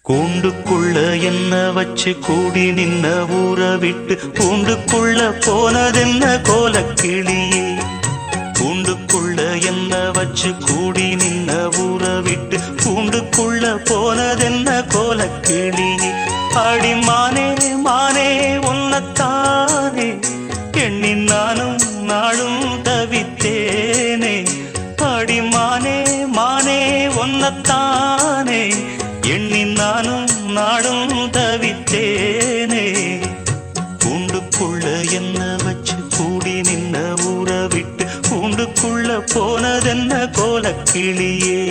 கூண்டுக்குள்ள என்ன வச்சு கூடி நின்ன ஊற விட்டு கூண்டுக்குள்ள போனதென்ன கோலக்கிளியே. கூண்டுக்குள்ள என்ன வச்சு கூடி நின்ன ஊற விட்டு கூண்டுக்குள்ள போனதென்ன கோலக்கிளியே. அடி மானே மானே உன்னத்தானே எண்ணி நானும் நாளும் தவித்தேனே. அடி மானே மானே உன்னத்தானே எண்ணி நானும் நாடும் தவித்தேனே. கூண்டுக்குள்ள என்ன வச்சு கூடி நின்ன ஊற விட்டு கூண்டுக்குள்ள போனதென்ன கோலக்கிளியே.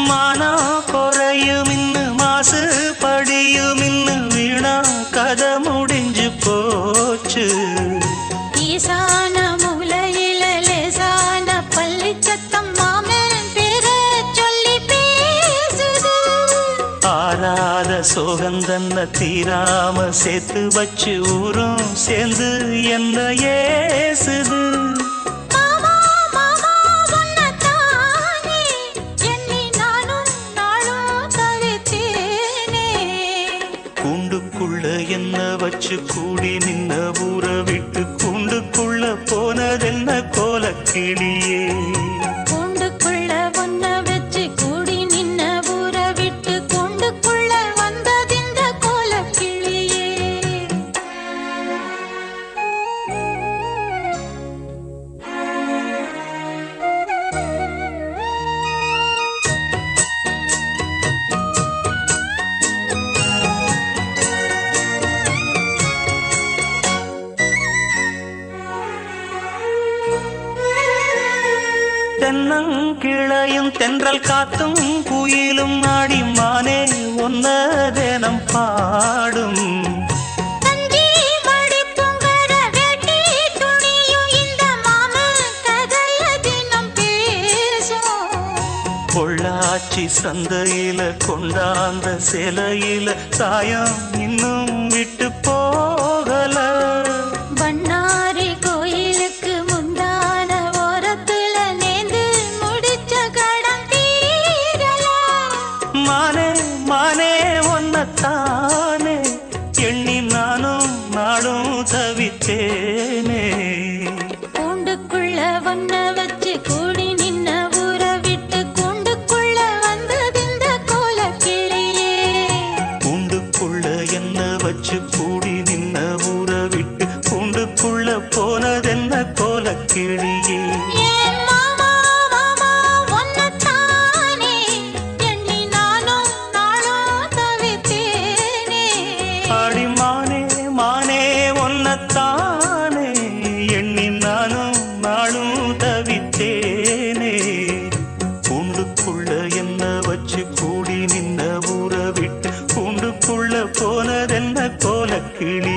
மானா குறையும் இன்னு மாசு படியும் இன்னு வீணா கதை முடிஞ்சு போச்சு. ஈசான மூலையில லேசான பள்ளி சத்தம் மாமன் பேர சொல்லி பேசுது. ஆறாத சோகந்தன்ன தீராம சேர்த்து வச்சு ஊரும் சேர்ந்து என்ன ஏசுது. கூண்டுக்குள்ள என்ன வச்சு கூடி நின்ன ஊற விட்டு கூண்டுக்குள்ள போனதென்ன கோலக்கிளியே. கூண்டுக்குள்ள ஒன்ன வச்சு கூடி நின்ன ஊற விட்டு கூண்டுக்குள்ள வந்ததிந்த கோலக்கிளியே. தென்னங்கிளையும் தென்றல் காத்தும் குயிலும் ஆடி மானே ஒன்ன தினம் பாடும். பொள்ளாச்சி சந்தையில கொண்டாந்த சிலையில சாயம் இன்னும் விட்டு போகல. பண்ணாரி கோயிலுக்கு முந்தான ஓரத்துல நேர்ந்து முடிச்ச கடம் தீரல. மானே மானே ஒன்னத்தானே எண்ணி நானும் நாடும் தவித்தேனே. கூண்டுக்குள்ள ஒன்ன வச்சு கூடி நின்ன ஊற விட்டு கூண்டுக்குள்ள வந்ததிந்த கோலக்கிளியே. கூண்டுக்குள்ள என்ன வச்சு கூடி நின்ன ஊற விட்டு கூண்டுக்குள்ள போனதென்ன கோலக்கிளியே. ஏன் மாமா மாமா ஒன்னத்தானே எண்ணி நானும் நாளும் தவித்தேனே. ஆடி மானே மானே ஒன்னத்தானே எண்ணி நானும் நாளும் தவித்தேனே. கூண்டுக்குள்ள என்ன வச்சு கூடி நின்ன ஊற விட்டு கூண்டுக்குள்ள போனதென்ன கோலக்கிளி.